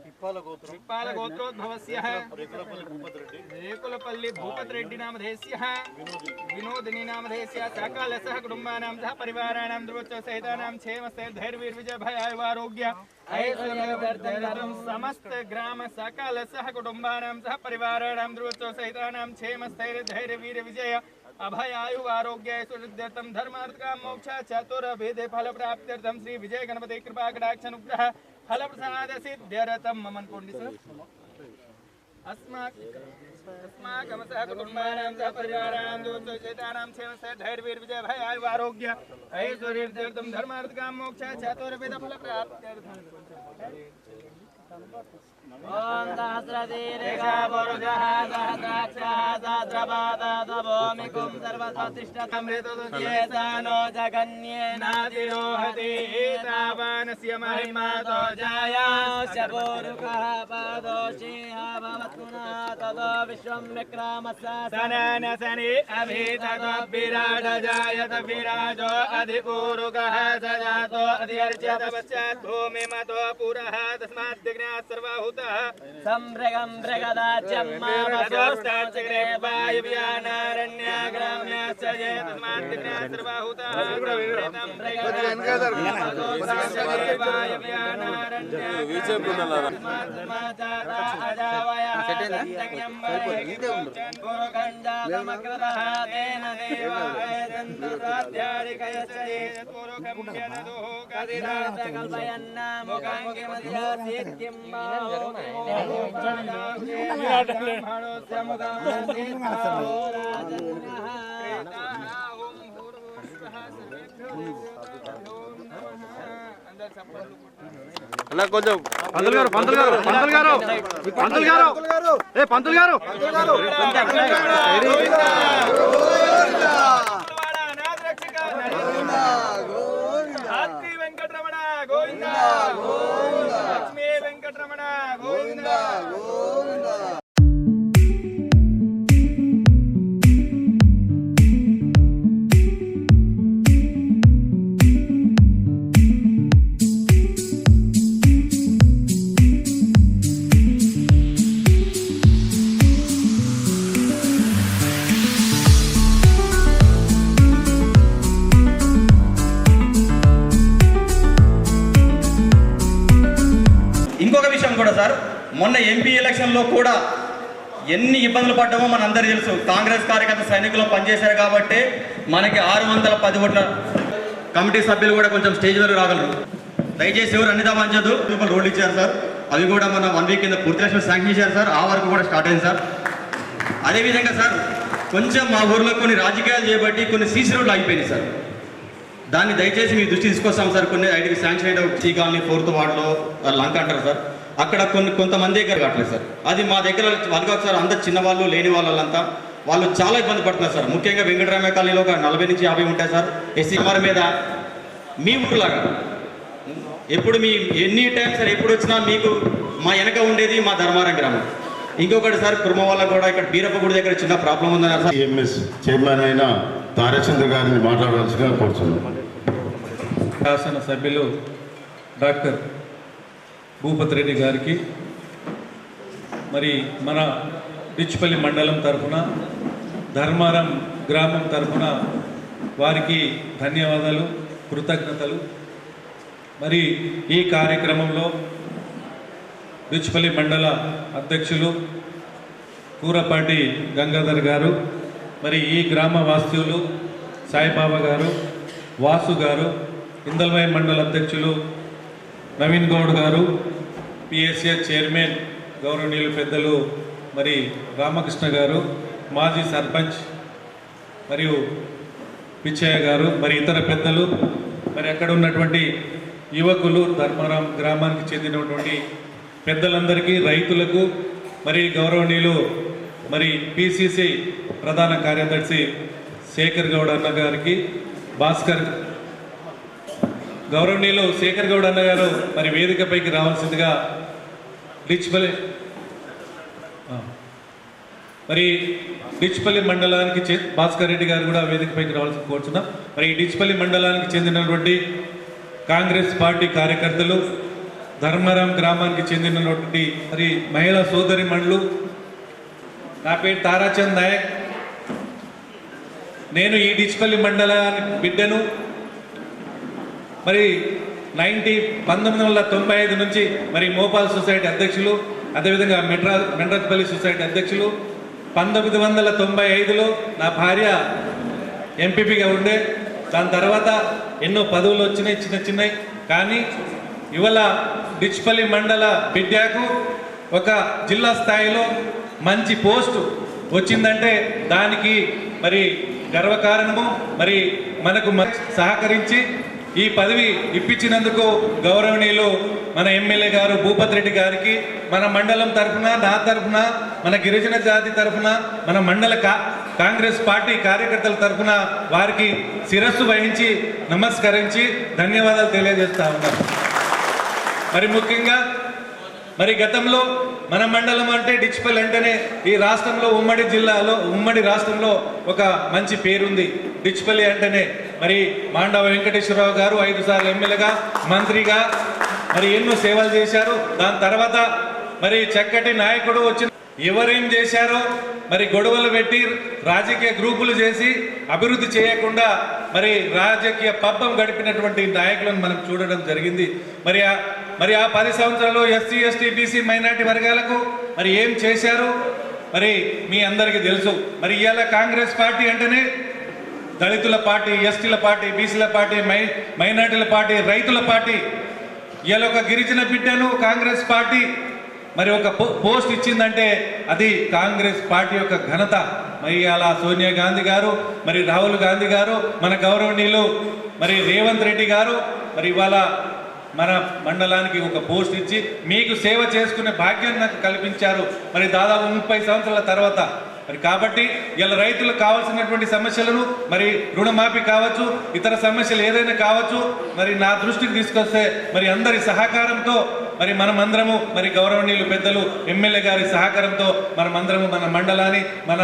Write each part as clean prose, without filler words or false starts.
विप्पालगोत्रोद्भवस्यः रेकुलपल्ली भूपतिरेड्डी नामधेयस्यः विनोदिनी नामधेयस्यः सकलसह कुटुम्बानां सह परिवाराणां ध्रुवोत्सवसहितानां क्षेमस्थैर्यविजयभयायुवारोग्य ऐश्वर्यवर्धनार्थं समस्त ग्राम सकलसह कुटुम्बानां सह परिवाराणां ध्रुवोत्सवसहितानां क्षेमस्थैर्यधैर्यवीर्यविजय अभयायुवारोग्यैश्वर्यर्थं धर्मार्थकाम मोक्ष चतुर्विधे फलप्राप्त्यर्थं श्री विजय गणपति कृपा कटाक्षानुग्रह फलप्रसाद सिद्ध्यर्थं मम कोण्डि सर अस्माकं सह कुटुम्बानां सह परिवाराणां दोषचेतानां क्षेमस्थैर्यधैर्यवीर्यविजय भयायुवारोग्य ऐश्वर्यर्थं धर्मार्थकाम मोक्ष चतुर्विध फलप्राप्त्यर्थं ओम सहस्रदीर्घा पुरुषः सहस्राक्षः सहस्रपादभूमिकुं सर्वसतिष्ठतमृतुजेतानो जगन्येनातिरोहति तावानस्य महिमातो जायास्य पुरुषः पादोषिः भवत्पुनः ततो विश्वं विक्रामस्य सननसनि अभिततो जायत विराजो अधिपूरुकः स जातो अधिर्च्यत पश्चात् भूमिमतो पुरः तस्मात् दिग्नात् सर्वहुत संभ्रगं भ्रगदाच्यं मामसोस्ताच्चक्रे वायुव्यानारण्याग्राम्याश्च ये तस्मात् दिग्नात् सर्वहुतः संभ्रगं भ्रगदाच्चक्रे वायुव्यानारण्याग्राम्याश्च अजावयः सत्यज्ञं पुरुखञ्जातमग्रतः तेन देवायजन्तराध्यारिकयश्च ये पुरुखं व्यनदुः कदिरार्थकल्पयन्ना मुखं किमधियासीत्किं అలా కొంచెం పంతులు గారు పంతులు గారు పంతులు గారు పంతులు గారు ఏ పంతులు గారు వెంకటరమణ గోవింద లక్ష్మీ వెంకటరమణ గోవింద ఇంకొక విషయం కూడా సార్, మొన్న ఎంపీ ఎలక్షన్లో కూడా ఎన్ని ఇబ్బందులు పడ్డామో మన అందరికీ తెలుసు. కాంగ్రెస్ కార్యకర్త సైనికులు పనిచేశారు కాబట్టి మనకి 610 ఓట్ల కమిటీ సభ్యులు కూడా కొంచెం స్టేజ్ వరకు రాగలరు. దయచేసి ఎవరు అన్నిదా మంచదు. రోడ్లు ఇచ్చారు సార్, అవి కూడా మన 1 వీక్ కింద పూర్తి లక్షలు శాంక్షన్ చేశారు సార్. ఆ వరకు కూడా స్టార్ట్ అయింది సార్. అదేవిధంగా సార్ కొంచెం మా ఊర్లో కొన్ని రాజకీయాలు చేయబట్టి కొన్ని సీసీ రోడ్లు ఆగిపోయినాయి సార్. దాన్ని దయచేసి మీ దృష్టి తీసుకొస్తాం సార్. కొన్ని ఐడికి శాంక్షన్ అయితే టీ కాలనీ 4th వార్డులో లంక అంటారు సార్, అక్కడ కొంతమంది దగ్గర కట్టలేదు సార్. అది మా దగ్గర వాళ్ళకి సార్ అందరు చిన్నవాళ్ళు లేని వాళ్ళంతా వాళ్ళు చాలా ఇబ్బంది పడుతున్నారు సార్. ముఖ్యంగా వెంకటరామయ్య కాలనీలో ఒక 40 నుంచి 50 ఉంటాయి సార్. ఎస్సీ వారి మీద మీ ఊరులాగా ఎప్పుడు మీ ఎన్ని టైం సార్ ఎప్పుడు వచ్చినా మీకు మా వెనక ఉండేది మా ధర్మారం గ్రామం. ఇంకొకటి సార్ కుటుంబం వల్ల కూడా ఇక్కడ బీరప్ప గుడి దగ్గర చిన్న ప్రాబ్లం ఉందన్నారు సార్. ఎంఎస్ చైర్మన్ అయిన తారచంద్ర గారిని మాట్లాడవలసిగా కోరుతున్నాను. శాసన సభ్యులు డాక్టర్ భూపతిరెడ్డి గారికి మరి మన బిచ్పల్లి మండలం తరఫున ధర్మారం గ్రామం తరఫున వారికి ధన్యవాదాలు, కృతజ్ఞతలు. మరి ఈ కార్యక్రమంలో బిచ్పల్లి మండల అధ్యక్షులు కూరపాటి గంగాధర్ గారు, మరి ఈ గ్రామ వాస్తవ్యులు సాయిబాబా గారు, వాసు గారు, ఇందల్వాయి మండల అధ్యక్షులు నవీన్ గౌడ్ గారు, పిఎస్ఎస్ చైర్మన్ గౌరవనీయులు పెద్దలు మరి రామకృష్ణ గారు, మాజీ సర్పంచ్ మరియు పిచ్చయ్య గారు, మరి ఇతర పెద్దలు, మరి అక్కడ ఉన్నటువంటి యువకులు, ధర్మారం గ్రామానికి చెందినటువంటి పెద్దలందరికీ, రైతులకు, మరి గౌరవనీయులు మరి పిసిసి ప్రధాన కార్యదర్శి శేఖర్ గౌడ్ అన్న గారికి, భాస్కర్ గౌరవనీయులు శేఖర్ గౌడ్ అన్న గారు మరి వేదికపైకి రావాల్సిందిగా డిచ్పల్లి మండలానికి భాస్కర్ రెడ్డి గారు కూడా వేదికపైకి రావాల్సి కోరుచున్నాం. మరి ఈ డిచ్పల్లి మండలానికి చెందినటువంటి కాంగ్రెస్ పార్టీ కార్యకర్తలు, ధర్మారం గ్రామానికి చెందినటువంటి మరి మహిళా సోదరి మండలు, నా పేరు తారాచంద్ నాయక్. నేను ఈ డిచ్పల్లి మండలానికి బిడ్డను. మరి 1995 నుంచి మరి మోపాల్ సొసైటీ అధ్యక్షులు, అదేవిధంగా మెండ్రత్పల్లి సొసైటీ అధ్యక్షులు. 1995లో నా భార్య ఎంపీపీగా ఉండే. దాని తర్వాత ఎన్నో పదవులు వచ్చినాయి చిన్న చిన్నవి. కానీ ఇవాళ డిచ్పల్లి మండల బిడ్డకు ఒక జిల్లా స్థాయిలో మంచి పోస్టు వచ్చిందంటే దానికి మరి గర్వకారణము. మరి మనకు సహకరించి ఈ పదవి ఇప్పించినందుకు గౌరవనీయులు మన ఎమ్మెల్యే గారు భూపతి రెడ్డి గారికి మన మండలం తరఫున, నా తరఫున, మన గిరిజన జాతి తరఫున, మన మండల కాంగ్రెస్ పార్టీ కార్యకర్తల తరఫున వారికి శిరస్సు వహించి నమస్కరించి ధన్యవాదాలు తెలియజేస్తా ఉన్నాను. మరి ముఖ్యంగా మరి గతంలో మన మండలం అంటే డిచ్పల్లి అంటేనే ఈ రాష్ట్రంలో ఉమ్మడి రాష్ట్రంలో ఒక మంచి పేరుంది. డిచ్పల్లి అంటేనే మరి మాండవ వెంకటేశ్వరరావు గారు 5 సార్లు ఎమ్మెల్యేగా, మంత్రిగా మరి ఎన్నో సేవలు చేశారు. దాని తర్వాత మరి చక్కటి నాయకుడు వచ్చిన ఎవరేం చేశారో మరి గొడవలు పెట్టి రాజకీయ గ్రూపులు చేసి అభివృద్ధి చేయకుండా మరి రాజకీయ పబ్బం గడిపినటువంటి నాయకులను మనం చూడడం జరిగింది. మరి ఆ 10 సంవత్సరాలు ఎస్సీ, ఎస్టీ, బీసీ, మైనార్టీ వర్గాలకు మరి ఏం చేశారు మరి మీ అందరికీ తెలుసు. మరి ఇవాళ కాంగ్రెస్ పార్టీ అంటేనే దళితుల పార్టీ, ఎస్టీల పార్టీ, బీసీల పార్టీ, మైనార్టీల పార్టీ, రైతుల పార్టీ. ఇవాళ ఒక గిరిజన బిడ్డను కాంగ్రెస్ పార్టీ మరి ఒక పోస్ట్ ఇచ్చిందంటే అది కాంగ్రెస్ పార్టీ యొక్క ఘనత. మరి అలా సోనియా గాంధీ గారు, మరి రాహుల్ గాంధీ గారు, మన గౌరవనీయులు మరి రేవంత్ రెడ్డి గారు మరి ఇవాళ మన మండలానికి ఒక పోస్ట్ ఇచ్చి మీకు సేవ చేసుకునే భాగ్యాన్ని నాకు కల్పించారు. మరి దాదాపు 30 సంవత్సరాల తర్వాత మరి కాబట్టి ఇలా రైతులకు కావాల్సినటువంటి సమస్యలను మరి రుణమాఫీ కావచ్చు, ఇతర సమస్యలు ఏదైనా కావచ్చు మరి నా దృష్టికి తీసుకొస్తే మరి అందరి సహకారంతో మరి మనమందరము మరి గౌరవనీయులు పెద్దలు ఎమ్మెల్యే గారి సహకారంతో మనమందరము మన మండలాన్ని, మన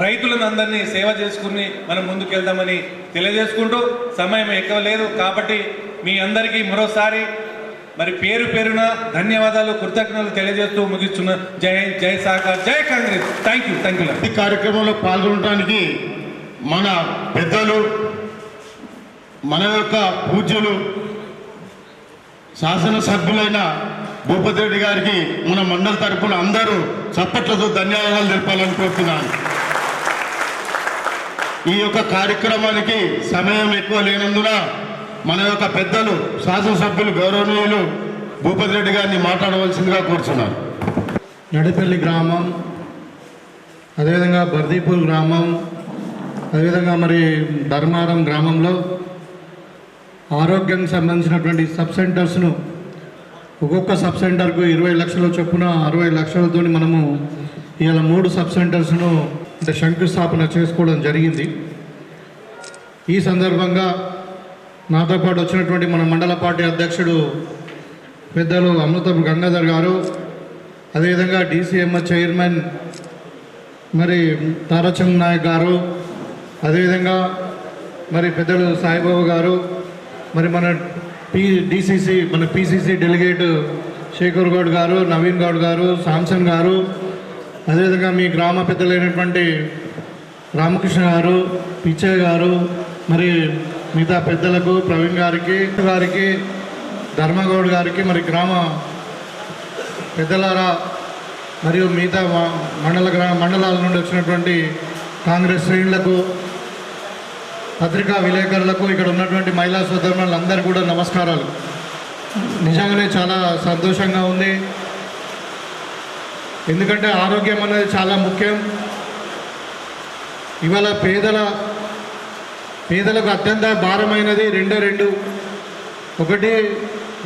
రైతులను అందరినీ సేవ చేసుకుని మనం ముందుకెళ్దామని తెలియజేసుకుంటూ సమయం ఎక్కువ లేదు కాబట్టి మీ అందరికీ మరోసారి మరి పేరు పేరున ధన్యవాదాలు, కృతజ్ఞతలు తెలియజేస్తూ ముగిస్తున్న. జై హింద్, జై సహకార్, జై కాంగ్రెస్. Thank you. ఈ కార్యక్రమంలో పాల్గొనడానికి మన పెద్దలు, మన యొక్క పూజ్యులు, శాసనసభ్యులైన భూపతి రెడ్డి గారికి మన మండల తరపున అందరూ చప్పట్లతో ధన్యవాదాలు తెలపాలని కోరుతున్నాను. ఈ యొక్క కార్యక్రమానికి సమయం ఎక్కువ లేనందున మన యొక్క పెద్దలు, శాసనసభ్యులు, గౌరవనీయులు భూపతి రెడ్డి గారిని మాట్లాడవలసిందిగా కోరుతున్నాను. నడిపల్లి గ్రామం, అదేవిధంగా బర్దీపూర్ గ్రామం, అదేవిధంగా మరి ధర్మారం గ్రామంలో ఆరోగ్యానికి సంబంధించినటువంటి సబ్ సెంటర్స్ను ఒక్కొక్క సబ్ సెంటర్కు 20 లక్షల చొప్పున 60 లక్షలతో మనము ఇవాళ 3 సబ్ సెంటర్స్ను శంకుస్థాపన చేసుకోవడం జరిగింది. ఈ సందర్భంగా నాతో పాటు వచ్చినటువంటి మన మండల పార్టీ అధ్యక్షుడు పెద్దలు అమృతం గంగాధర్ గారు, అదేవిధంగా DCMS చైర్మన్ మరి తారాచంద్ నాయక్ గారు, అదేవిధంగా మరి పెద్దలు సాయిబాబు గారు, మరి మన PCC డెలిగేట్ శేఖర్ గౌడ్ గారు, నవీన్ గౌడ్ గారు, శాంసన్ గారు, అదేవిధంగా మీ గ్రామ పెద్దలైనటువంటి రామకృష్ణ గారు, పిచ్చయ్య గారు, మరి మిగతా పెద్దలకు ప్రవీణ్ గారికి ధర్మగౌడ్ గారికి, మరి గ్రామ పెద్దలారా మరియు మిగతా మండలాల నుండి వచ్చినటువంటి కాంగ్రెస్ శ్రేణులకు, పత్రికా విలేకరులకు, ఇక్కడ ఉన్నటువంటి మహిళా సోదరులందరూ కూడా నమస్కారాలు. నిజంగానే చాలా సంతోషంగా ఉంది. ఎందుకంటే ఆరోగ్యం అనేది చాలా ముఖ్యం. ఇవాళ పేదలకు అత్యంత భారమైనది రెండు. ఒకటి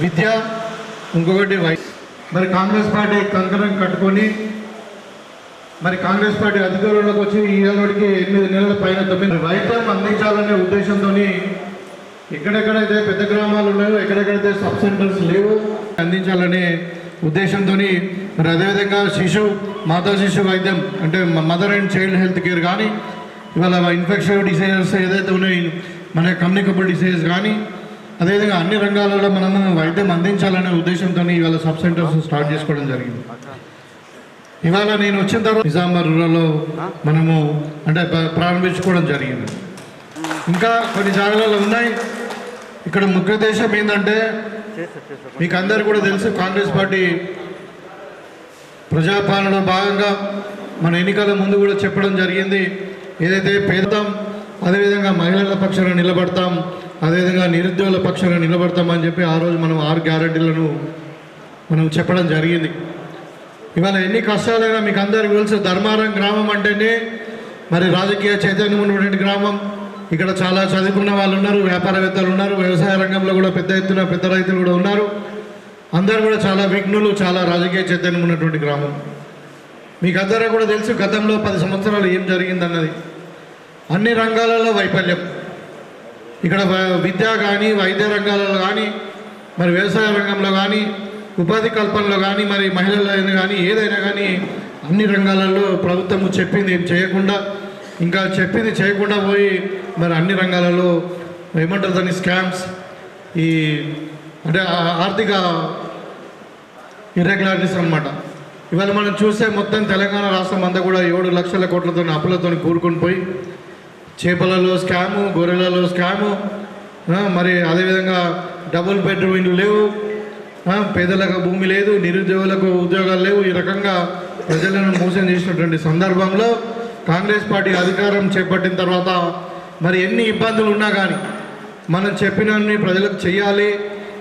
విద్య, ఇంకొకటి వయసు. మరి కాంగ్రెస్ పార్టీ కంకణం కట్టుకొని మరి కాంగ్రెస్ పార్టీ అధికారంలోకి వచ్చి ఈ ఏడాదికి 8 నెలల పైన 9 వైద్యం అందించాలనే ఉద్దేశంతో ఎక్కడెక్కడైతే పెద్ద గ్రామాలు ఉన్నాయో ఎక్కడెక్కడైతే సబ్ సెంటర్స్ లేవో అందించాలనే ఉద్దేశంతో మరి అదేవిధంగా మాతా శిశు వైద్యం అంటే mother and child health care కానీ ఇవాళ ఇన్ఫెక్షన్ డిసీజెస్ ఏదైతే ఉన్నాయో మన కమ్యూనికబుల్ డిసీజెస్ కానీ అదేవిధంగా అన్ని రంగాలలో మనము వైద్యం అందించాలనే ఉద్దేశంతో ఇవాళ సబ్ సెంటర్స్ స్టార్ట్ చేసుకోవడం జరిగింది. ఇవాళ నేను వచ్చిన తర్వాత నిజామాబాద్ రూరల్లో మనము అంటే ప్రారంభించుకోవడం జరిగింది. ఇంకా కొన్ని జాగాలలో ఉన్నాయి. ఇక్కడ ముఖ్య ఉద్దేశం ఏంటంటే మీకు అందరు కూడా తెలుసు, కాంగ్రెస్ పార్టీ ప్రజాపాలనలో భాగంగా మన ఎన్నికల ముందు కూడా చెప్పడం జరిగింది, ఏదైతే పేదతాం అదేవిధంగా మహిళల పక్షాన నిలబడతాం, అదేవిధంగా నిరుద్యోగుల పక్షాన నిలబడతామని చెప్పి ఆ రోజు మనం 6 గ్యారెంటీలను మనం చెప్పడం జరిగింది. ఇవాళ ఎన్ని కష్టాలైనా మీకు అందరికీ తెలుసు, ధర్మారం గ్రామం అంటేనే మరి రాజకీయ చైతన్యం ఉన్నటువంటి గ్రామం. ఇక్కడ చాలా చదువుకున్న వాళ్ళు ఉన్నారు, వ్యాపారవేత్తలు ఉన్నారు, వ్యవసాయ రంగంలో కూడా పెద్ద ఎత్తున పెద్ద రైతులు కూడా ఉన్నారు. అందరూ కూడా చాలా విఘ్నులు, చాలా రాజకీయ చైతన్యం ఉన్నటువంటి గ్రామం. మీకు అందరూ కూడా తెలుసు గతంలో 10 సంవత్సరాలు ఏం జరిగిందన్నది. అన్ని రంగాలలో వైఫల్యం. ఇక్కడ విద్య కానీ, వైద్య రంగాలలో కానీ, మరి వ్యవసాయ రంగంలో కానీ, ఉపాధి కల్పనలో కానీ, మరి మహిళలైనా కానీ, ఏదైనా కానీ అన్ని రంగాలలో ప్రభుత్వము చెప్పింది ఏం చేయకుండా, ఇంకా చెప్పింది చేయకుండా పోయి మరి అన్ని రంగాలలో ఏమంటారు దాన్ని స్కామ్స్, ఈ అంటే ఆర్థిక ఇర్రెగ్యులారిటీస్ అన్నమాట. ఇవాళ మనం చూస్తే మొత్తం తెలంగాణ రాష్ట్రం అంతా కూడా 7 లక్షల కోట్లతో అప్పులతో కూరుకొని పోయి చేపలలో స్కాము, గొర్రెలలో స్కాము, మరి అదేవిధంగా డబుల్ బెడ్రూమ్ ఇండ్లు లేవు, పేదలకు భూమి లేదు, నిరుద్యోగులకు ఉద్యోగాలు లేవు. ఈ రకంగా ప్రజలను మోసం చేసినటువంటి సందర్భంలో కాంగ్రెస్ పార్టీ అధికారం చేపట్టిన తర్వాత మరి ఎన్ని ఇబ్బందులు ఉన్నా కానీ మనం చెప్పినన్ని ప్రజలకు చేయాలి.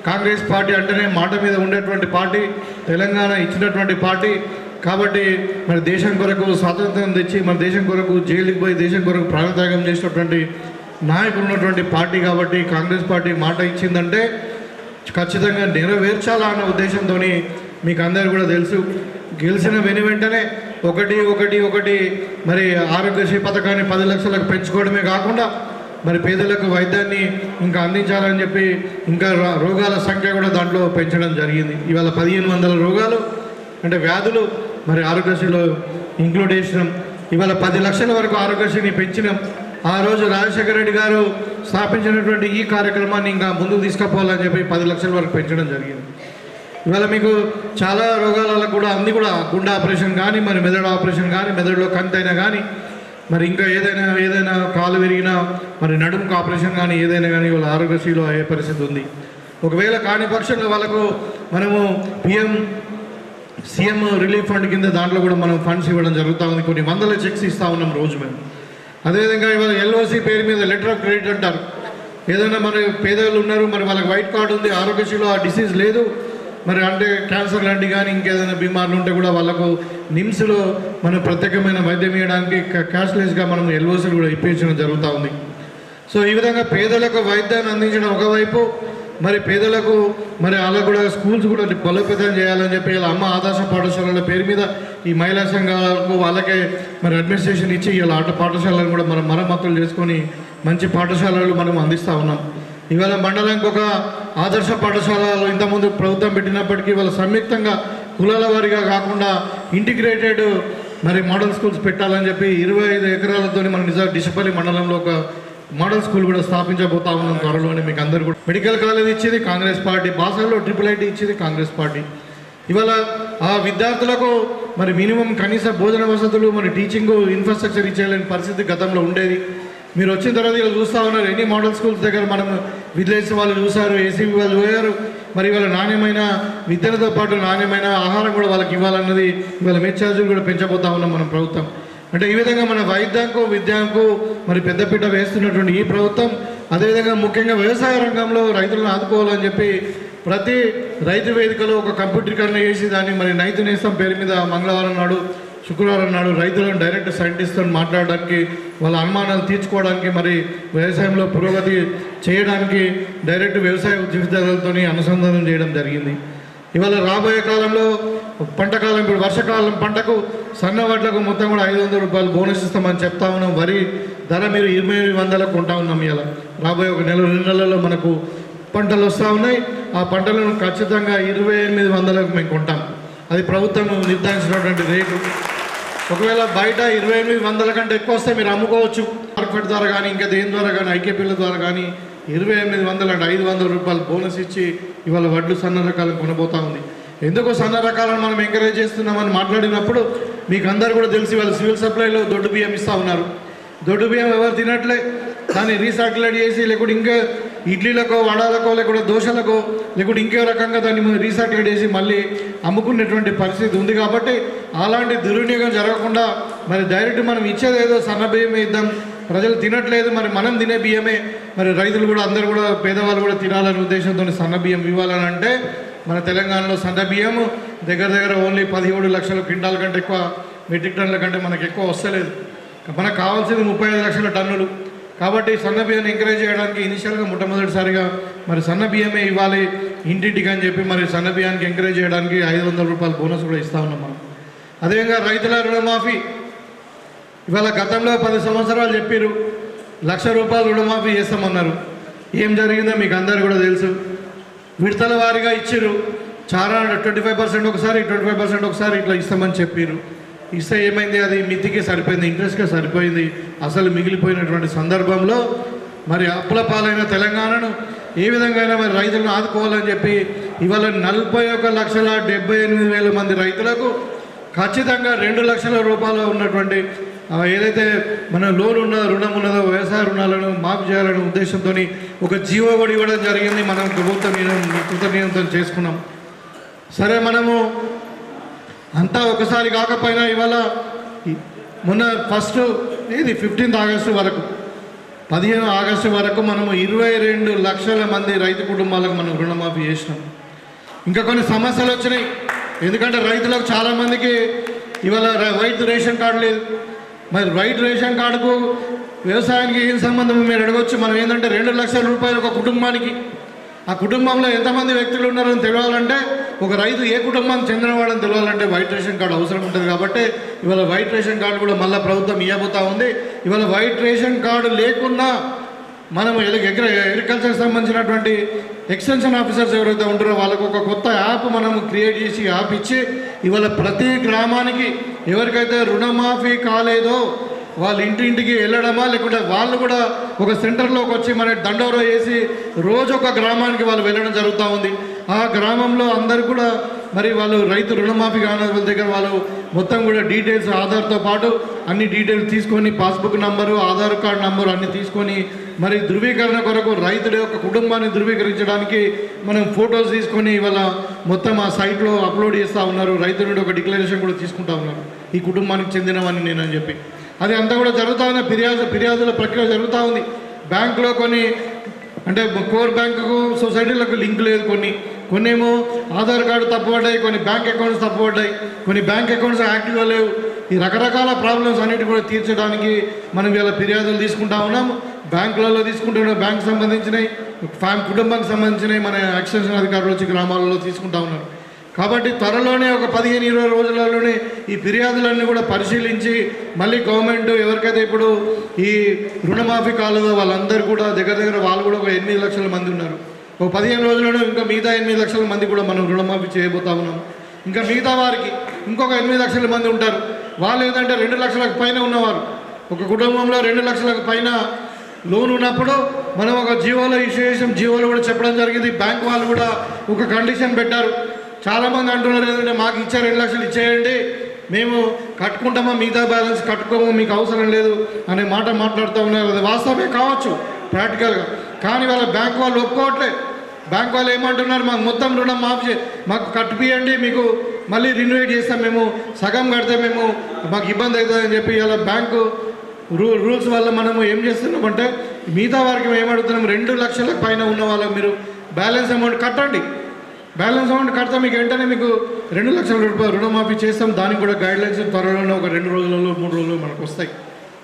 కాంగ్రెస్ పార్టీ అంటేనే మాట మీద ఉండేటువంటి పార్టీ, తెలంగాణ ఇచ్చినటువంటి పార్టీ. కాబట్టి మరి దేశం కొరకు స్వాతంత్రం తెచ్చి మన దేశం కొరకు జైలుకి పోయి దేశం కొరకు ప్రాణత్యాగం చేసినటువంటి నాయకులు ఉన్నటువంటి పార్టీ. కాబట్టి కాంగ్రెస్ పార్టీ మాట ఇచ్చిందంటే ఖచ్చితంగా నెరవేర్చాలా అన్న ఉద్దేశంతో మీకు అందరూ కూడా తెలుసు, గెలిచిన వెంటనే ఒకటి మరి ఆరోగ్యశ్రీ పథకాన్ని 10 లక్షలకు పెంచుకోవడమే కాకుండా మరి పేదలకు వైద్యాన్ని ఇంకా అందించాలని చెప్పి ఇంకా రోగాల సంఖ్య కూడా దాంట్లో పెంచడం జరిగింది. ఇవాళ 1500 రోగాలు అంటే వ్యాధులు మరి ఆరోగ్యశ్రీలో ఇంక్లూడ్ చేసినాం. ఇవాళ 10 లక్షల వరకు ఆరోగ్యశ్రీని పెంచినాం. ఆ రోజు రాజశేఖర రెడ్డి గారు స్థాపించినటువంటి ఈ కార్యక్రమాన్ని ఇంకా ముందుకు తీసుకుపోవాలని చెప్పి 10 లక్షల వరకు పెంచడం జరిగింది. ఇవాళ మీకు చాలా రోగాలకు కూడా అన్నీ కూడా గుండె ఆపరేషన్ కానీ, మరి మెదడు ఆపరేషన్ కానీ, మెదడులో కంతైనా కానీ, మరి ఇంకా ఏదైనా కాలు విరిగినా, మరి నడుముకు ఆపరేషన్ కానీ ఏదైనా కానీ వాళ్ళ ఆరోగ్యశ్రీలో అయ్యే పరిస్థితి ఉంది. ఒకవేళ కాని పక్షంలో వాళ్ళకు మనము సీఎం రిలీఫ్ ఫండ్ కింద దాంట్లో కూడా మనం ఫండ్స్ ఇవ్వడం జరుగుతూ ఉంది. కొన్ని వందల చెక్స్ ఇస్తూ ఉన్నాం రోజు మేము. అదేవిధంగా ఇవాళ ఎల్ఓసి పేరు మీద లెటర్ ఆఫ్ క్రెడిట్ అంటారు. ఏదైనా మన పేదలు ఉన్నారు, మరి వాళ్ళకి వైట్ కార్డు ఉంది, ఆరోగ్యశ్రీలో ఆ డిసీజ్ లేదు, మరి అంటే క్యాన్సర్ లాంటి కానీ ఇంకేదైనా బీమార్లు ఉంటే కూడా వాళ్ళకు నిమ్స్లో మనం ప్రత్యేకమైన వైద్యం ఇవ్వడానికి క్యాష్లెస్గా మనం ఎల్ఓసీలు కూడా ఇప్పించడం జరుగుతూ ఉంది. సో ఈ విధంగా పేదలకు వైద్యాన్ని అందించడం ఒకవైపు, మరి పేదలకు మరి వాళ్ళకు కూడా స్కూల్స్ కూడా బలోపేతం చేయాలని చెప్పి ఇలా అమ్మ ఆదర్శ పాఠశాలల పేరు మీద ఈ మహిళా సంఘాలకు వాళ్ళకే మరి అడ్మినిస్ట్రేషన్ ఇచ్చి ఇలా పాఠశాలను కూడా మనం మరమ్మతులు చేసుకొని మంచి పాఠశాలలు మనం అందిస్తూ ఉన్నాం. ఇవాళ మండలానికి ఒక ఆదర్శ పాఠశాలలో ఇంతకుముందు ప్రభుత్వం పెట్టినప్పటికీ ఇవాళ సంయుక్తంగా కులాల వారీగా కాకుండా ఇంటిగ్రేటెడ్ మరి మోడల్ స్కూల్స్ పెట్టాలని చెప్పి 25 ఎకరాలతో మన డిషపల్లి మండలంలో ఒక మోడల్ స్కూల్ కూడా స్థాపించబోతా ఉన్నాం త్వరలోనే. మీకు అందరూ కూడా మెడికల్ కాలేజ్ ఇచ్చేది కాంగ్రెస్ పార్టీ, బాసల్లో IIIT ఇచ్చేది కాంగ్రెస్ పార్టీ. ఇవాళ ఆ విద్యార్థులకు మరి మినిమం కనీస భోజన వసతులు, మరి టీచింగ్ ఇన్ఫ్రాస్ట్రక్చర్ ఇచ్చేయలేని పరిస్థితి గతంలో ఉండేది. మీరు వచ్చిన తర్వాత ఇలా చూస్తూ ఉన్నారు, ఎన్ని మోడల్ స్కూల్స్ దగ్గర మనం విజిలెన్స్ వాళ్ళు చూశారు, ఏసీబీ వాళ్ళు పోయారు. మరి ఇవాళ నాణ్యమైన విద్యలతో పాటు నాణ్యమైన ఆహారం కూడా వాళ్ళకి ఇవ్వాలన్నది ఇవాళ మెస్ ఛార్జీలు కూడా పెంచబోతా ఉన్నాం మన ప్రభుత్వం. అంటే ఈ విధంగా మన వైద్యంకు విద్యకు మరి పెద్దపీట వేస్తున్నటువంటి ఈ ప్రభుత్వం, అదేవిధంగా ముఖ్యంగా వ్యవసాయ రంగంలో రైతులను ఆదుకోవాలని చెప్పి ప్రతి రైతు వేదికలో ఒక కంప్యూటరీకరణ చేసి దాన్ని మరి రైతు నేస్తం పేరు మీద మంగళవారం నాడు శుక్రవారం నాడు రైతులను డైరెక్ట్ సైంటిస్ట్తో మాట్లాడడానికి, వాళ్ళ అనుమానాలు తీర్చుకోవడానికి, మరి వ్యవసాయంలో పురోగతి చేయడానికి డైరెక్ట్ వ్యవసాయ ఉద్యోగులతో అనుసంధానం చేయడం జరిగింది. ఇవాళ రాబోయే కాలంలో పంటకాలం, ఇప్పుడు వర్షాకాలం పంటకు సన్న వడ్లకు మొత్తం కూడా 500 రూపాయలు బోనస్ ఇస్తామని చెప్తా ఉన్నాం. వరి ధర మీరు 2800 కొంటా ఉన్నాం. ఇలా రాబోయే ఒక నెల 2 నెలల్లో మనకు పంటలు వస్తూ ఉన్నాయి. ఆ పంటలను ఖచ్చితంగా 2800కు మేము కొంటాం. అది ప్రభుత్వం నిర్ధారించినటువంటి రేటు. ఒకవేళ బయట 2800 కంటే ఎక్కువ వస్తే మీరు అమ్ముకోవచ్చు. మార్కెట్ ద్వారా కానీ ఇంకా దేని ద్వారా కానీ ఐకేపీల ద్వారా కానీ 2800 అంటే 500 రూపాయలు బోనస్ ఇచ్చి ఇవాళ వడ్లు సన్న రకాలను కొనబోతూ ఉంది. ఎందుకు సన్న రకాలను మనం ఎంకరేజ్ చేస్తున్నామని మాట్లాడినప్పుడు మీకు అందరు కూడా తెలిసి వాళ్ళు సివిల్ సప్లైలో దొడ్డు బియ్యం ఇస్తూ ఉన్నారు. దొడ్డు బియ్యం ఎవరు తినట్లే, దాన్ని రీసర్క్యులేట్ చేసి లేకుంటే ఇంకా ఇడ్లీలకో వడాలకో లేకుంటే దోశలకో లేకుంటే ఇంకో రకంగా దాన్ని రీసర్క్యులేట్ చేసి మళ్ళీ అమ్ముకునేటువంటి పరిస్థితి ఉంది. కాబట్టి అలాంటి దుర్వినియోగం జరగకుండా మరి డైరెక్ట్ మనం ఇచ్చేదేదో సన్న బియ్యమే ఇద్దాం. ప్రజలు తినట్లేదు, మరి మనం తినే బియ్యమే మరి రైతులు కూడా అందరూ కూడా పేదవాళ్ళు కూడా తినాలనే ఉద్దేశంతో సన్న బియ్యం ఇవ్వాలని అంటే మన తెలంగాణలో సన్న బియ్యం దగ్గర ఓన్లీ 17 లక్షల క్వింటాల కంటే ఎక్కువ, మెట్రిక్ టన్నుల కంటే మనకు ఎక్కువ వస్తలేదు. మనకు కావాల్సింది 35 లక్షల టన్నులు. కాబట్టి సన్న బియ్యాన్ని ఎంకరేజ్ చేయడానికి ఇనిషియల్గా మొట్టమొదటిసారిగా మరి సన్న బియ్యమే ఇవ్వాలి ఇంటింటికి అని చెప్పి మరి సన్న బియ్యానికి ఎంకరేజ్ చేయడానికి 500 రూపాయల బోనస్ కూడా ఇస్తా ఉన్నాం మనం. అదేవిధంగా రైతుల రుణమాఫీ ఇవాళ గతంలో 10 సంవత్సరాలు చెప్పారు 1,00,000 రూపాయలు రుణమాఫీ చేస్తామన్నారు. ఏం జరిగిందో మీకు అందరు కూడా తెలుసు. విడతల వారీగా ఇచ్చారు. చాలా 25% ఒకసారి 25% ఒకసారి ఇట్లా ఇస్తామని చెప్పారు. ఇస్తే ఏమైంది, అది మితికి సరిపోయింది, ఇంట్రెస్ట్గా సరిపోయింది. అసలు మిగిలిపోయినటువంటి సందర్భంలో మరి అప్పుల పాలైన తెలంగాణను ఏ విధంగా మరి రైతులను ఆదుకోవాలని చెప్పి ఇవాళ 41,78,000 మంది రైతులకు ఖచ్చితంగా 2 లక్షల రూపాయలు ఉన్నటువంటి ఏదైతే మన లోన్ ఉన్నదో రుణం ఉన్నదో వ్యవసాయ రుణాలను మాఫీ చేయాలనే ఉద్దేశంతో ఒక జీవో కూడా ఇవ్వడం జరిగింది. మనం ప్రభుత్వం కృతజ్ఞతలు చేసుకున్నాం. సరే, మనము అంతా ఒకసారి కాకపోయినా ఇవాళ మొన్న ఫస్ట్ 15 ఆగస్టు వరకు 15 ఆగస్టు వరకు మనము 22 లక్షల మంది రైతు కుటుంబాలకు మనం రుణమాఫీ చేసినాం. ఇంకా కొన్ని సమస్యలు వచ్చినాయి. ఎందుకంటే రైతులకు చాలామందికి ఇవాళ వైట్ రేషన్ కార్డు లేదు. మరి వైట్ రేషన్ కార్డుకు వ్యవసాయానికి ఏం సంబంధం మీరు అడగవచ్చు. మనం ఏంటంటే 2 లక్షల రూపాయలు ఒక కుటుంబానికి, ఆ కుటుంబంలో ఎంతమంది వ్యక్తులు ఉన్నారని తెలియాలంటే, ఒక రైతు ఏ కుటుంబానికి చెందినవాడని తెలియాలంటే వైట్ రేషన్ కార్డు అవసరం ఉంటుంది. కాబట్టి ఇవాళ వైట్ రేషన్ కార్డు కూడా మళ్ళీ ప్రభుత్వం ఇవ్వబోతా ఉంది. ఇవాళ వైట్ రేషన్ కార్డు లేకుండా మనం అగ్రికల్చర్కి సంబంధించినటువంటి ఎక్స్టెన్షన్ ఆఫీసర్స్ ఎవరైతే ఉంటారో వాళ్ళకు ఒక కొత్త యాప్ మనం క్రియేట్ చేసి యాప్ ఇచ్చి ఇవాళ ప్రతి గ్రామానికి ఎవరికైతే రుణమాఫీ కాలేదో వాళ్ళ ఇంటింటికి వెళ్ళడమా, లేకుంటే వాళ్ళు కూడా ఒక సెంటర్లోకి వచ్చి మన దండోరా వేసి రోజు ఒక గ్రామానికి వాళ్ళు వెళ్ళడం జరుగుతూ ఉంది. ఆ గ్రామంలో అందరు కూడా మరి వాళ్ళు రైతు రుణమాఫీ కాని వాళ్ళ దగ్గర వాళ్ళు మొత్తం కూడా డీటెయిల్స్ ఆధార్తో పాటు అన్ని డీటెయిల్స్ తీసుకొని passbook number, Aadhaar card number అన్నీ తీసుకొని మరి ధృవీకరణ కొరకు రైతుల యొక్క కుటుంబాన్ని ధృవీకరించడానికి మనం ఫొటోస్ తీసుకొని ఇవాళ మొత్తం ఆ సైట్లో అప్లోడ్ చేస్తూ ఉన్నారు. రైతు నుండి ఒక డిక్లరేషన్ కూడా తీసుకుంటా ఉన్నారు, ఈ కుటుంబానికి చెందినవని నేనని చెప్పి. అది అంతా కూడా జరుగుతూ ఉంది. ఫిర్యాదుల ప్రక్రియ జరుగుతూ ఉంది. బ్యాంకులో కొన్ని అంటే కోర్ బ్యాంకుకు సొసైటీలకు లింక్ లేదు, కొన్ని ఏమో ఆధార్ కార్డు తప్పుపడ్డాయి, కొన్ని బ్యాంక్ అకౌంట్స్ తప్పుపడ్డాయి, కొన్ని బ్యాంక్ అకౌంట్స్ యాక్టివ్గా లేవు. ఈ రకరకాల ప్రాబ్లమ్స్ అన్నిటి కూడా తీర్చడానికి మనం ఇలా ఫిర్యాదులు తీసుకుంటా ఉన్నాం. బ్యాంకులలో తీసుకుంటున్నాం, బ్యాంకు సంబంధించినవి, కుటుంబానికి సంబంధించినవి మన ఎక్స్టెన్షన్ అధికారులు వచ్చి గ్రామాలలో తీసుకుంటా ఉన్నారు. కాబట్టి త్వరలోనే ఒక 15-20 రోజులలోనే ఈ ఫిర్యాదులన్నీ కూడా పరిశీలించి మళ్ళీ గవర్నమెంట్ ఎవరికైతే ఇప్పుడు ఈ రుణమాఫీ కాలేదో వాళ్ళందరూ కూడా దగ్గర వాళ్ళు కూడా ఒక 8 లక్షల మంది ఉన్నారు. ఒక 15 రోజుల్లోనే ఇంకా మిగతా 8 లక్షల మంది కూడా మనం రుణమాఫీ చేయబోతా ఉన్నాం. ఇంకా మిగతా వారికి ఇంకొక 8 లక్షల మంది ఉంటారు. వాళ్ళు ఏంటంటే 2 లక్షలకు పైన ఉన్నవారు, ఒక కుటుంబంలో 2 లక్షలకు పైన లోన్ ఉన్నప్పుడు మనం ఒక జీవోలో ఇష్యూ చేసాం. జీవోలో కూడా చెప్పడం జరిగింది. బ్యాంక్ వాళ్ళు కూడా ఒక కండిషన్ పెట్టారు. చాలామంది అంటున్నారు ఏంటంటే మాకు ఇచ్చే 2 లక్షలు ఇచ్చేయండి, మేము కట్టుకుంటామా, మిగతా బ్యాలెన్స్ కట్టుకోము, మీకు అవసరం లేదు అనే మాట మాట్లాడుతూ ఉన్నారు. అది వాస్తవమే కావచ్చు ప్రాక్టికల్గా, కానీ వాళ్ళ బ్యాంక్ వాళ్ళు ఒప్పుకోవట్లేదు. బ్యాంక్ వాళ్ళు ఏమంటున్నారు, మాకు మొత్తం రుణం మాఫీ మాకు కట్టిపియండి, మీకు మళ్ళీ రిన్యూవేట్ చేస్తాం, మేము సగం కడితే మాకు ఇబ్బంది అవుతుందని చెప్పి ఇలా బ్యాంకు రూల్స్ వల్ల మనము ఏం చేస్తున్నామంటే మిగతా వారికి మేము ఏమడుగుతున్నాం, 2 లక్షలకు పైన ఉన్న వాళ్ళకి మీరు బ్యాలెన్స్ అమౌంట్ కట్టండి. బ్యాలెన్స్ అమౌంట్ కడితే మీకు వెంటనే మీకు 2 లక్షల రూపాయలు రుణమాఫీ చేస్తాం. దానికి కూడా గైడ్లైన్స్ త్వరలోనే ఒక 2 రోజులలో 3 రోజుల్లో మనకు వస్తాయి.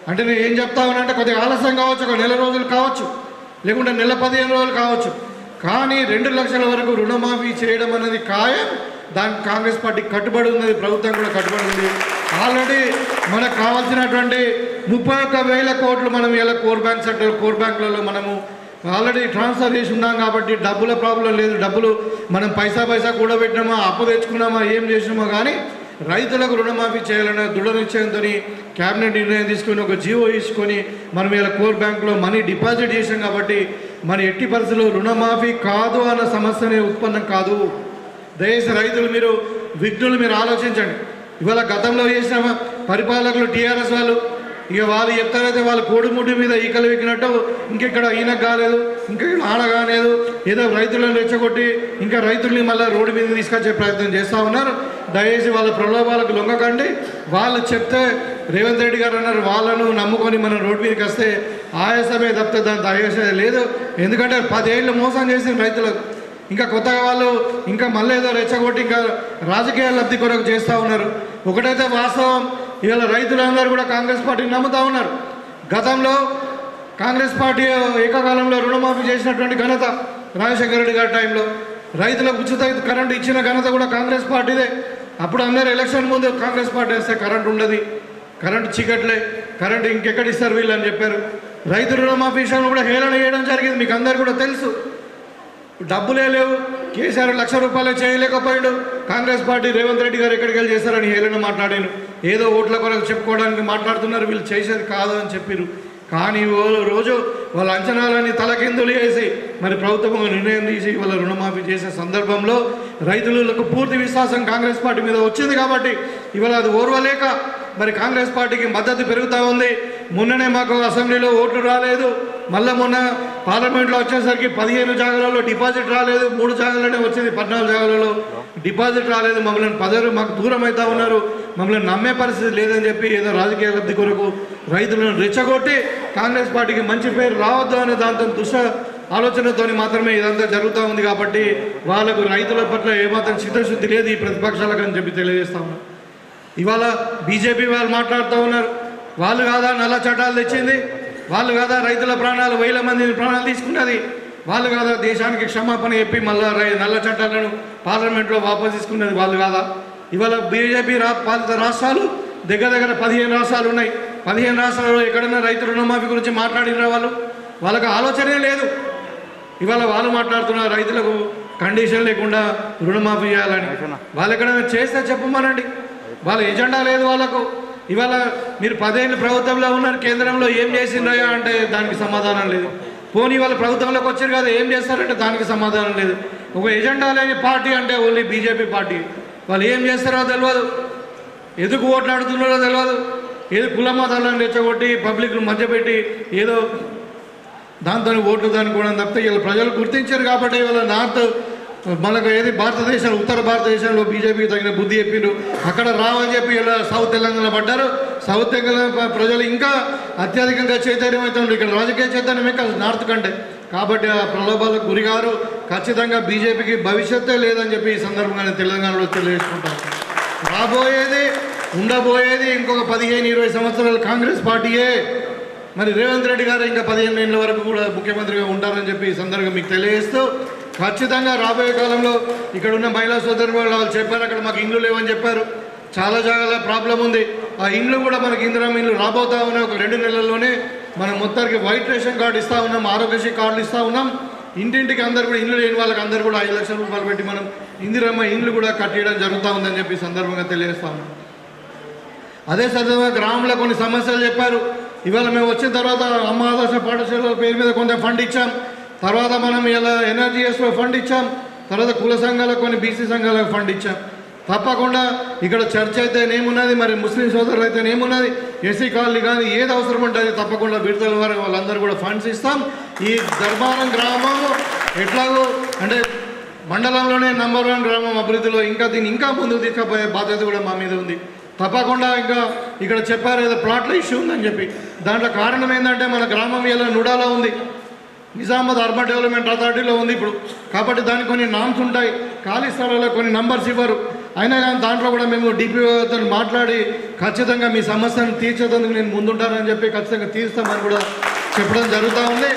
అంటే నేను ఏం చెప్తా ఉన్నానంటే కొద్దిగా ఆలస్యం కావచ్చు, ఒక నెల రోజులు కావచ్చు, లేకుంటే నెల 15 రోజులు కావచ్చు, కానీ 2 లక్షల వరకు రుణమాఫీ చేయడం అనేది ఖాయం. దానికి కాంగ్రెస్ పార్టీ కట్టుబడి ఉన్నది, ప్రభుత్వం కూడా కట్టుబడి ఉంది. ఆల్రెడీ మనకు కావాల్సినటువంటి 31,000 కోట్లు మనం ఇలా కోర్ బ్యాంకులలో మనము ఆల్రెడీ ట్రాన్స్ఫర్ చేసి ఉన్నాం కాబట్టి డబ్బుల ప్రాబ్లం లేదు. డబ్బులు మనం పైసా కూడబెట్టినామా, అప్పు తెచ్చుకున్నామా, ఏం చేసినామో కానీ రైతులకు రుణమాఫీ చేయాలనే దృఢ నిశ్చయంతో క్యాబినెట్ నిర్ణయం తీసుకొని ఒక జీవో తీసుకొని మనం ఇలా కోర్ బ్యాంకులో మనీ డిపాజిట్ చేసాం కాబట్టి మన ఎట్టి పరిస్థితుల్లో రుణమాఫీ కాదు అన్న సమస్యనే ఉత్పన్నం కాదు. దయచేసి రైతులు మీరు విఘ్నులు మీరు ఆలోచించండి. ఇవాళ గతంలో చేసిన పరిపాలకులు టీఆర్ఎస్ వాళ్ళు ఇక వాళ్ళు చెప్తారైతే వాళ్ళు కోడిముడ్డి మీద ఈకలు ఎక్కినట్టు ఇంకెక్కడ ఈయన కాలేదు, ఇంకెక్కడ ఆడ కాలేదు, ఏదో రైతులను రెచ్చగొట్టి ఇంకా రైతుల్ని మళ్ళీ రోడ్డు మీద తీసుకొచ్చే ప్రయత్నం చేస్తూ ఉన్నారు. దయచేసి వాళ్ళ ప్రలోభాలకు లొంగకండి. వాళ్ళు చెప్తే రేవంత్ రెడ్డి గారు అన్నారు వాళ్ళను నమ్ముకొని మనం రోడ్డు మీదకి వస్తే ఆయాసమే తప్పితే దాంతో ఆయాసమే లేదు. ఎందుకంటే 10 ఏళ్ళు మోసం చేసిన రైతులకు ఇంకా కొత్తగా వాళ్ళు ఇంకా మళ్ళీ ఏదో రెచ్చగొట్టి ఇంకా రాజకీయ లబ్ధి కొరకు చేస్తూ ఉన్నారు. ఒకటైతే వాస్తవం, ఇవాళ రైతులందరూ కూడా కాంగ్రెస్ పార్టీని నమ్ముతూ ఉన్నారు. గతంలో కాంగ్రెస్ పార్టీ ఏకకాలంలో రుణమాఫీ చేసినటువంటి ఘనత రాజశేఖర రెడ్డి గారి టైంలో రైతులకు ఉచిత కరెంటు ఇచ్చిన ఘనత కూడా కాంగ్రెస్ పార్టీదే. అప్పుడు అందరూ ఎలక్షన్ ముందు కాంగ్రెస్ పార్టీ వేస్తే కరెంటు ఉండదు, కరెంటు చీకట్లే, కరెంటు ఇంకెక్కడ ఇస్తారు వీళ్ళు అని చెప్పారు. రైతు రుణమాఫీ విషయంలో కూడా హేళన చేయడం జరిగింది, మీకు అందరు కూడా తెలుసు. డబ్బులే లేవు, కేసీఆర్ 1,00,000 రూపాయలు చేయలేకపోయాడు. కాంగ్రెస్ పార్టీ రేవంత్ రెడ్డి గారు ఎక్కడికి వెళ్ళి చేశారని హేళన మాట్లాడాను. ఏదో ఓట్ల కొరకు చెప్పుకోవడానికి మాట్లాడుతున్నారు, వీళ్ళు చేసేది కాదు అని చెప్పారు. కానీ రోజు వాళ్ళ అంచనాలని తలకిందులు వేసి మరి ప్రభుత్వం నిర్ణయం తీసి వాళ్ళ రుణమాఫీ చేసే సందర్భంలో రైతులకు పూర్తి విశ్వాసం కాంగ్రెస్ పార్టీ మీద వచ్చింది కాబట్టి ఇవాళ అది ఓర్వలేక మరి కాంగ్రెస్ పార్టీకి మద్దతు పెరుగుతూ ఉంది. మొన్ననే మాకు అసెంబ్లీలో ఓట్లు రాలేదు, మళ్ళీ మొన్న పార్లమెంట్లో వచ్చేసరికి 15 జాగాలలో డిపాజిట్ రాలేదు, 3 జాగాలోనే వచ్చింది, 14 జాగాలలో డిపాజిట్ రాలేదు. మమ్మల్ని 10 మాకు దూరం అవుతా ఉన్నారు, మమ్మల్ని నమ్మే పరిస్థితి లేదని చెప్పి ఏదో రాజకీయ లబ్ధి కొరకు రైతులను రెచ్చగొట్టి కాంగ్రెస్ పార్టీకి మంచి పేరు రావద్దు అనే దాంతో ఆలోచనతో మాత్రమే ఇదంతా జరుగుతూ ఉంది. కాబట్టి వాళ్ళకు రైతుల పట్ల ఏమాత్రం చిత్తశుద్ధి లేదు ఈ ప్రతిపక్షాలకు అని చెప్పి తెలియజేస్తా ఉన్నాం. ఇవాళ బీజేపీ వాళ్ళు మాట్లాడుతూ ఉన్నారు, వాళ్ళు కాదా నల్ల చట్టాలు తెచ్చింది, వాళ్ళు కాదా రైతుల ప్రాణాలు 1000 మంది ప్రాణాలు తీసుకున్నది, వాళ్ళు కాదా దేశానికి క్షమాపణ చెప్పి మళ్ళా నల్ల చట్టాలను పార్లమెంట్లో వాపసు తీసుకున్నది, వాళ్ళు కాదా. ఇవాళ బీజేపీ పాలిత రాష్ట్రాలు దగ్గర 15 రాష్ట్రాలు ఉన్నాయి. 15 రాష్ట్రాల్లో ఎక్కడైనా రైతు రుణమాఫీ గురించి మాట్లాడిన వాళ్ళకి ఆలోచనే లేదు. ఇవాళ వాళ్ళు మాట్లాడుతున్నారు రైతులకు కండిషన్ లేకుండా రుణమాఫీ చేయాలని. వాళ్ళు ఎక్కడైనా చేస్తే చెప్పమనండి, వాళ్ళ ఎజెండా లేదు వాళ్ళకు. ఇవాళ మీరు 10 ఏళ్ళు ప్రభుత్వంలో ఉన్నారు, కేంద్రంలో ఏం చేసిండ్రయ్యా అంటే దానికి సమాధానం లేదు. పోనీ వాళ్ళ ప్రభుత్వంలోకి వచ్చారు కదా ఏం చేస్తారంటే దానికి సమాధానం లేదు. ఒక ఎజెండా లేని పార్టీ అంటే ఓన్లీ బీజేపీ పార్టీ. వాళ్ళు ఏం చేస్తారో తెలియదు, ఎందుకు ఓట్లాడుతున్నారో తెలియదు, ఏదో కుల మతాలను రెచ్చగొట్టి పబ్లిక్ను మధ్యపెట్టి ఏదో దాంతో ఓట్లు దానికోవడం తప్పితే వీళ్ళు ప్రజలు గుర్తించారు కాబట్టి వీళ్ళ నార్త్ మనకు ఏది భారతదేశంలో ఉత్తర భారతదేశంలో బీజేపీకి తగిన బుద్ధి చెప్పిండ్రు, అక్కడ రావని చెప్పి ఇలా సౌత్ తెలంగాణ పడ్డారు. సౌత్ తెలంగాణ ప్రజలు ఇంకా అత్యధికంగా చైతన్యం అవుతున్నారు, ఇక్కడ రాజకీయ చైతన్యం ఇంకా నార్త్ కంటే. కాబట్టి ఆ ప్రలోభాలకు గురిగారు, ఖచ్చితంగా బీజేపీకి భవిష్యత్తే లేదని చెప్పి ఈ సందర్భంగా తెలంగాణలో తెలియజేసుకుంటాం. రాబోయేది ఉండబోయేది ఇంకొక 15-20 సంవత్సరాలు కాంగ్రెస్ పార్టీయే. మరి రేవంత్ రెడ్డి గారు ఇంకా 15 ఏళ్ళ వరకు కూడా ముఖ్యమంత్రిగా ఉంటారని చెప్పి ఈ సందర్భంగా మీకు తెలియజేస్తూ ఖచ్చితంగా రాబోయే కాలంలో ఇక్కడ ఉన్న మహిళా సోదరులు వాళ్ళు చెప్పారు, అక్కడ మాకు ఇండ్లు లేవని చెప్పారు, చాలా జాగాలో ప్రాబ్లం ఉంది. ఆ ఇండ్లు కూడా మనకి ఇందిరమ్మ ఇండ్లు రాబోతా ఉన్నాయి. ఒక 2 నెలల్లోనే మనం మొత్తానికి వైట్ రేషన్ కార్డు ఇస్తూ ఉన్నాం, ఆరోగ్యశ్రీ కార్డులు ఇస్తూ ఉన్నాం. ఇంటింటికి అందరు కూడా ఇండ్లు లేని వాళ్ళకి అందరూ కూడా 5 లక్షల రూపాయలు పెట్టి మనం ఇందిరమ్మ ఇండ్లు కూడా కట్టేయడం జరుగుతూ ఉందని చెప్పి సందర్భంగా తెలియజేస్తా ఉన్నాం. అదే సందర్భంగా గ్రామంలో కొన్ని సమస్యలు చెప్పారు. ఇవాళ మేము వచ్చిన తర్వాత అమ్మ ఆదర్శ పాఠశాల పేరు మీద కొంత ఫండ్ ఇచ్చాం, తర్వాత మనం ఇలా ఎన్ఆర్జీఎస్లో ఫండ్ ఇచ్చాం, తర్వాత కుల సంఘాలకు కొన్ని బీసీ సంఘాలకు ఫండ్ ఇచ్చాం. తప్పకుండా ఇక్కడ చర్చ్ అయితేనేమున్నది, మరి ముస్లిం సోదరులు అయితేనేమున్నది, ఎస్సీ కాలనీ కానీ ఏది అవసరం ఉంటుంది తప్పకుండా విడుదల వరకు వాళ్ళందరూ కూడా ఫండ్స్ ఇస్తాం. ఈ ధర్మారం గ్రామం ఎట్లాగో అంటే మండలంలోనే నంబర్ 1 గ్రామం అభివృద్ధిలో ఇంకా దీన్ని ఇంకా ముందుకు తీసుకుపోయే బాధ్యత కూడా మా మీద ఉంది. తప్పకుండా ఇంకా ఇక్కడ చెప్పారు ఏదో ప్లాట్ల ఇష్యూ ఉందని చెప్పి, దాంట్లో కారణం ఏంటంటే మన గ్రామం ఇలా నుడాలో ఉంది, నిజామాబాద్ అర్బన్ డెవలప్మెంట్ అథారిటీలో ఉంది ఇప్పుడు. కాబట్టి దానికి కొన్ని నామ్స్ ఉంటాయి, ఖాళీ స్థలాల్లో కొన్ని నంబర్స్ ఇవ్వరు. అయినా కానీ దాంట్లో కూడా మేము డిపిఓతో మాట్లాడి ఖచ్చితంగా మీ సమస్యను తీర్చేందుకు నేను ముందుంటానని చెప్పి ఖచ్చితంగా తీరుస్తామని కూడా చెప్పడం జరుగుతూ ఉంది.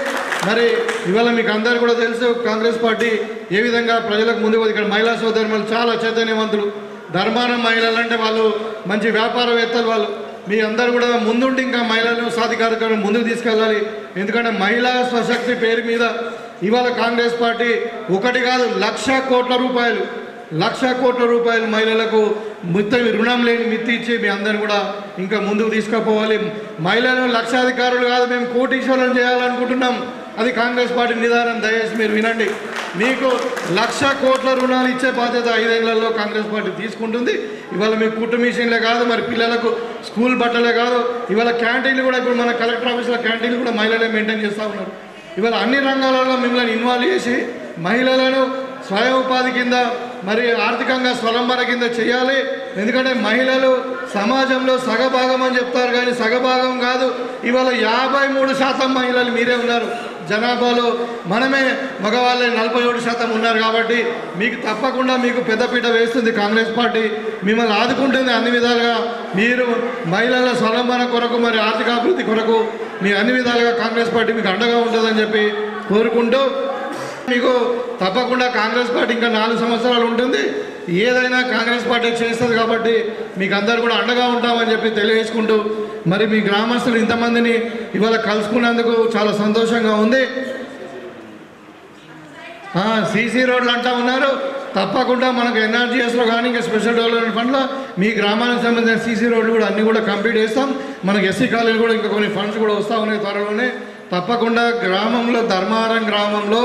మరి ఇవాళ మీకు అందరూ కూడా తెలుసు కాంగ్రెస్ పార్టీ ఏ విధంగా ప్రజలకు ముందుకు ఇక్కడ మహిళా సోదరులు చాలా చైతన్యవంతులు. ధర్మారం మహిళలు అంటే వాళ్ళు మంచి వ్యాపారవేత్తలు. వాళ్ళు మీ అందరూ కూడా ముందుండి ఇంకా మహిళలను సాధికారికను ముందుకు తీసుకెళ్ళాలి. ఎందుకంటే మహిళా స్వశక్తి పేరు మీద ఇవాళ కాంగ్రెస్ పార్టీ ఒకటి కాదు 1,00,000 కోట్ల రూపాయలు 1,00,000 కోట్ల రూపాయలు మహిళలకు రుణం లేని మిత్తి ఇచ్చి మీ అందరూ కూడా ఇంకా ముందుకు తీసుకుపోవాలి. మహిళలను లక్షాధికారులు కాదు, మేము కోటీశ్వరులను చేయాలనుకుంటున్నాం. అది కాంగ్రెస్ పార్టీ నిదానం. దయచేసి మీరు వినండి. మీకు 1,00,000 కోట్ల రుణాలు ఇచ్చే బాధ్యత 5 ఏళ్లలో కాంగ్రెస్ పార్టీ తీసుకుంటుంది. ఇవాళ మీకు కుట్టు మిషన్లే కాదు, మరి పిల్లలకు స్కూల్ బట్టలే కాదు, ఇవాళ క్యాంటీన్లు కూడా ఇప్పుడు మన కలెక్టర్ ఆఫీస్లో క్యాంటీన్లు కూడా మహిళలే మెయింటైన్ చేస్తూ ఉన్నారు. ఇవాళ అన్ని రంగాలలో మిమ్మల్ని ఇన్వాల్వ్ చేసి మహిళలను స్వయం ఉపాధి కింద మరి ఆర్థికంగా స్వలంబన కింద చేయాలి. ఎందుకంటే మహిళలు సమాజంలో సగభాగం అని చెప్తారు, కానీ సగభాగం కాదు. ఇవాళ 53% మహిళలు మీరే ఉన్నారు. జనాభాలో మనమే మగవాళ్ళే 47% ఉన్నారు. కాబట్టి మీకు తప్పకుండా మీకు పెద్దపీట వేస్తుంది కాంగ్రెస్ పార్టీ. మిమ్మల్ని ఆదుకుంటుంది అన్ని విధాలుగా. మీరు మహిళల స్వలంబన కొరకు మరి ఆర్థికాభివృద్ధి కొరకు మీ అన్ని విధాలుగా కాంగ్రెస్ పార్టీ మీకు అండగా ఉంటుందని చెప్పి కోరుకుంటూ, మీకు తప్పకుండా కాంగ్రెస్ పార్టీ ఇంకా 4 సంవత్సరాలు ఉంటుంది. ఏదైనా కాంగ్రెస్ పార్టీ చేస్తుంది కాబట్టి మీకు అందరు కూడా అండగా ఉంటామని చెప్పి తెలియజేసుకుంటూ, మరి మీ గ్రామస్తులు ఇంతమందిని ఇవాళ కలుసుకున్నందుకు చాలా సంతోషంగా ఉంది. సీసీ రోడ్లు అంటా ఉన్నారు. తప్పకుండా మనకు ఎన్ఆర్జీఎస్లో కానీ ఇంకా స్పెషల్ డెవలప్మెంట్ ఫండ్లో మీ గ్రామానికి సంబంధించిన సీసీ రోడ్లు కూడా అన్నీ కూడా కంప్లీట్ చేస్తాం. మనకు ఎస్సీ కాలేజీలు కూడా ఇంకా కొన్ని ఫండ్స్ కూడా వస్తూ ఉన్నాయి త్వరలోనే. తప్పకుండా గ్రామంలో ధర్మారం గ్రామంలో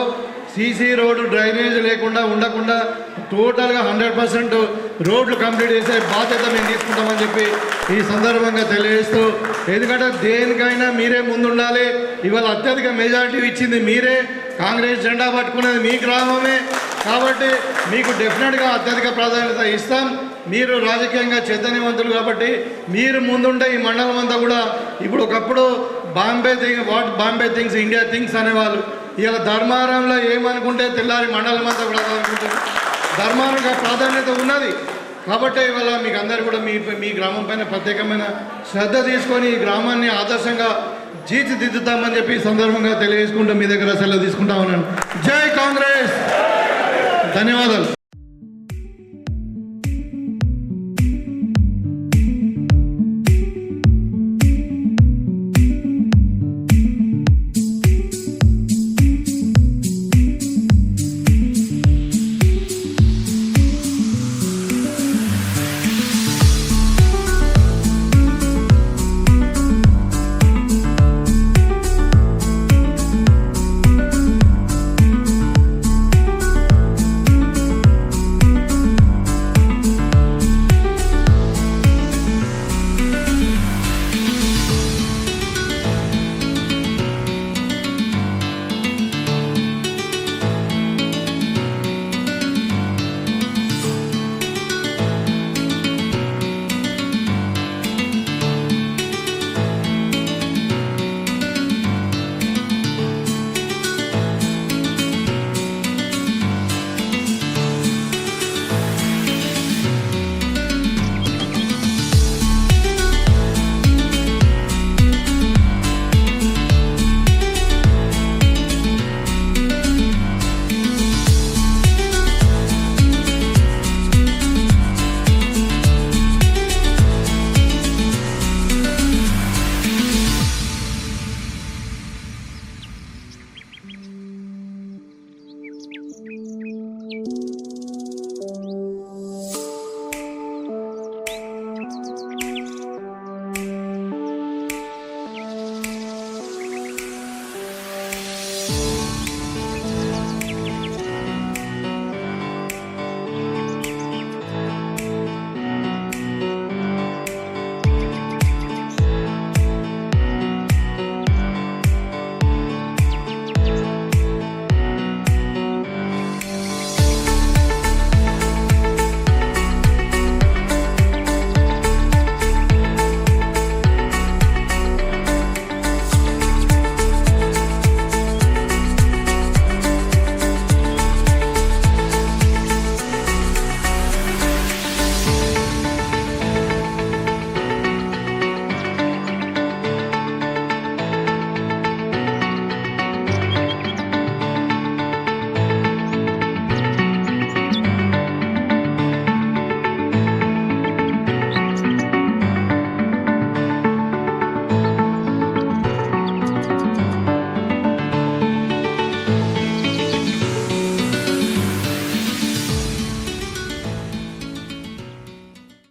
సీసీ రోడ్డు డ్రైనేజ్ లేకుండా ఉండకుండా టోటల్గా 100% రోడ్లు కంప్లీట్ చేసే బాధ్యత మేము తీసుకుంటామని చెప్పి ఈ సందర్భంగా తెలియజేస్తూ, ఎందుకంటే దేనికైనా మీరే ముందుండాలి. ఇవాళ అత్యధిక మెజారిటీ ఇచ్చింది మీరే. కాంగ్రెస్ జెండా పట్టుకునేది మీ గ్రామమే. కాబట్టి మీకు డెఫినెట్గా అత్యధిక ప్రాధాన్యత ఇస్తాం. మీరు రాజకీయంగా చైతన్యవంతులు కాబట్టి మీరు ముందుంటే ఈ మండలం అంతా కూడా ఇప్పుడు ఒకప్పుడు బాంబే థింగ్స్ ఇండియా థింగ్స్ అనేవాళ్ళు. ఇవాళ ధర్మారంలో ఏమనుకుంటే తెల్లారి మండలం అంతా కూడా అనుకుంటారు. ధర్మానికి ప్రాధాన్యత ఉన్నది కాబట్టి ఇవాళ మీకు అందరూ కూడా మీ గ్రామం పైన ప్రత్యేకమైన శ్రద్ధ తీసుకొని ఈ గ్రామాన్ని ఆదర్శంగా తీర్చిదిద్దుతామని చెప్పి ఈ సందర్భంగా తెలియజేసుకుంటూ మీ దగ్గర సెలవు తీసుకుంటా ఉన్నాను. జై కాంగ్రెస్. ధన్యవాదాలు.